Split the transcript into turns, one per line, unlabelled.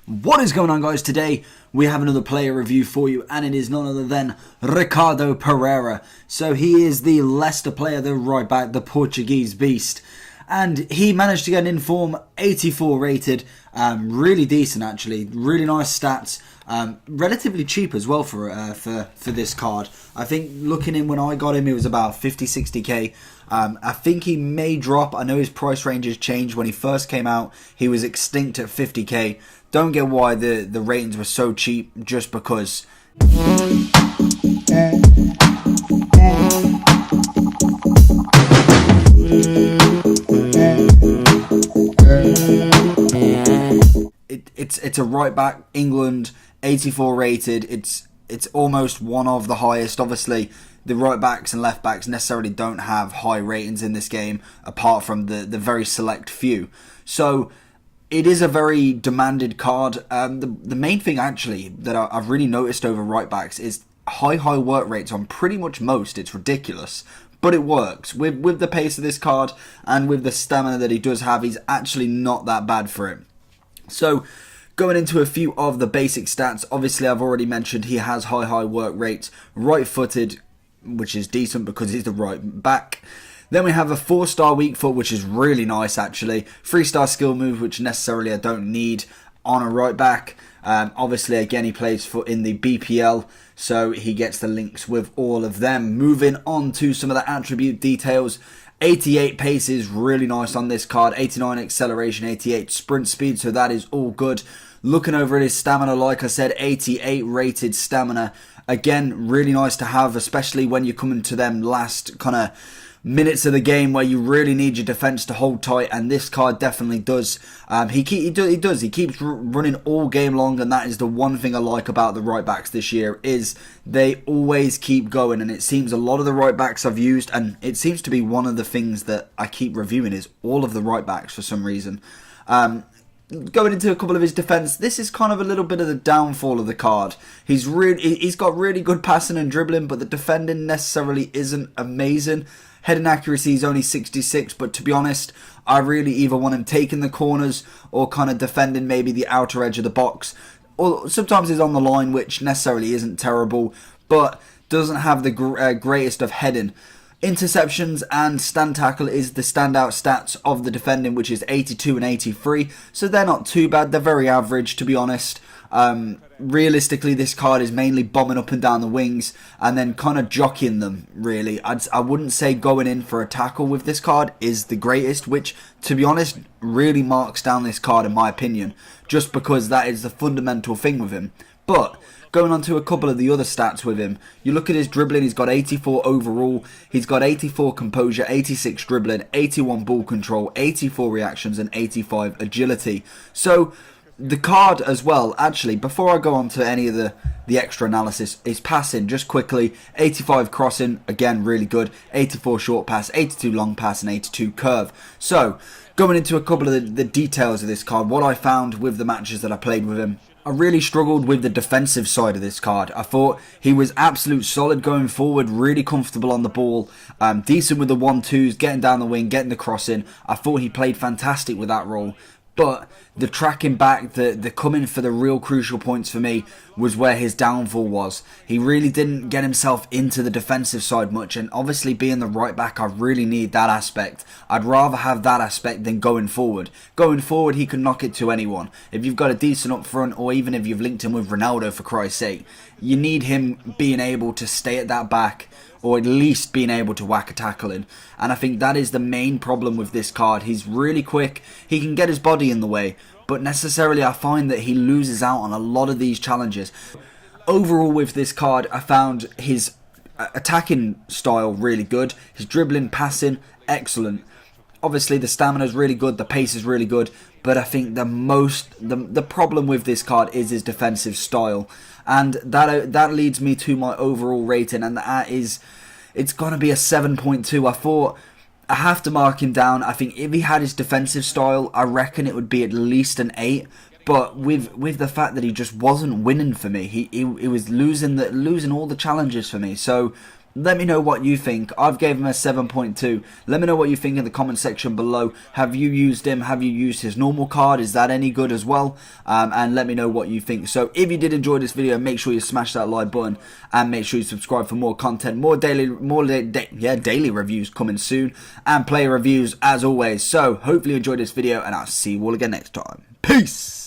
What is going on, guys? Today we have another player review for you, and it is none other than Ricardo Pereira. So he is the Leicester player, the right back, the Portuguese beast, and he managed to get an inform 84 rated, really decent actually, really nice stats, relatively cheap as well for this card. I think looking in when I got him, it was about 50-60k. I think he may drop. I know his price range has changed. When he first came out, he was extinct at 50k. Don't get why the ratings were so cheap, just because. It's a right back, England, 84 rated. It's almost one of the highest. Obviously, the right backs and left backs necessarily don't have high ratings in this game, apart from the very select few. So it is a very demanded card. The main thing actually that I've really noticed over right backs is high work rates on pretty much most. It's ridiculous, but it works. With the pace of this card and with the stamina that he does have, he's actually not that bad for it. So going into a few of the basic stats, obviously I've already mentioned he has high work rates, right-footed, which is decent because he's the right back. Then we have a 4-star weak foot, which is really nice actually. 3-star skill move, which necessarily I don't need on a right back. Obviously, again, he plays in the BPL, so he gets the links with all of them. Moving on to some of the attribute details. 88 pace is really nice on this card. 89 acceleration, 88 sprint speed, so that is all good. Looking over at his stamina, like I said, 88 rated stamina. Again, really nice to have, especially when you're coming to them last kind of minutes of the game where you really need your defense to hold tight, and this card definitely does. He keeps running all game long, and that is the one thing I like about the right backs this year, is they always keep going. And it seems a lot of the right backs I've used, and it seems to be one of the things that I keep reviewing, is all of the right backs for some reason. Going into a couple of his defense, this is kind of a little bit of the downfall of the card. He's got really good passing and dribbling, but the defending necessarily isn't amazing. Heading accuracy is only 66, but to be honest, I really either want him taking the corners or kind of defending maybe the outer edge of the box. Or sometimes he's on the line, which necessarily isn't terrible, but doesn't have the greatest of heading. Interceptions and stand tackle is the standout stats of the defending, which is 82 and 83, so they're not too bad. They're very average, to be honest. Realistically, this card is mainly bombing up and down the wings and then kind of jockeying them, really. I wouldn't say going in for a tackle with this card is the greatest, which, to be honest, really marks down this card in my opinion, just because that is the fundamental thing with him. But going on to a couple of the other stats with him, you look at his dribbling, he's got 84 overall, he's got 84 composure, 86 dribbling, 81 ball control, 84 reactions and 85 agility. So the card as well, actually, before I go on to any of the extra analysis, is passing, just quickly. 85 crossing, again, really good. 84 short pass, 82 long pass, and 82 curve. So, going into a couple of the details of this card, what I found with the matches that I played with him, I really struggled with the defensive side of this card. I thought he was absolute solid going forward, really comfortable on the ball, decent with the 1-2s, getting down the wing, getting the crossing. I thought he played fantastic with that role. But the tracking back, the coming for the real crucial points for me was where his downfall was. He really didn't get himself into the defensive side much, and obviously being the right back, I really need that aspect. I'd rather have that aspect than going forward. Going forward, he can knock it to anyone. If you've got a decent up front, or even if you've linked him with Ronaldo, for Christ's sake, you need him being able to stay at that back, or at least being able to whack a tackle in. And I think that is the main problem with this card. He's really quick, he can get his body in the way, but necessarily I find that he loses out on a lot of these challenges. Overall with this card, I found his attacking style really good, his dribbling, passing, excellent. Obviously the stamina is really good, the pace is really good, but I think the problem with this card is his defensive style. And that leads me to my overall rating, and that is, it's going to be a 7.2. I thought I have to mark him down. I think if he had his defensive style, I reckon it would be at least an 8. But with the fact that he just wasn't winning for me, he was losing all the challenges for me. So Let me know what you think. I've gave him a 7.2. Let me know what you think in the comment section below. Have you used him? Have you used his normal card? Is that any good as well? And let me know what you think. So if you did enjoy this video, make sure you smash that like button and make sure you subscribe for more content, more daily reviews coming soon, and player reviews as always. So hopefully you enjoyed this video, and I'll see you all again next time. Peace.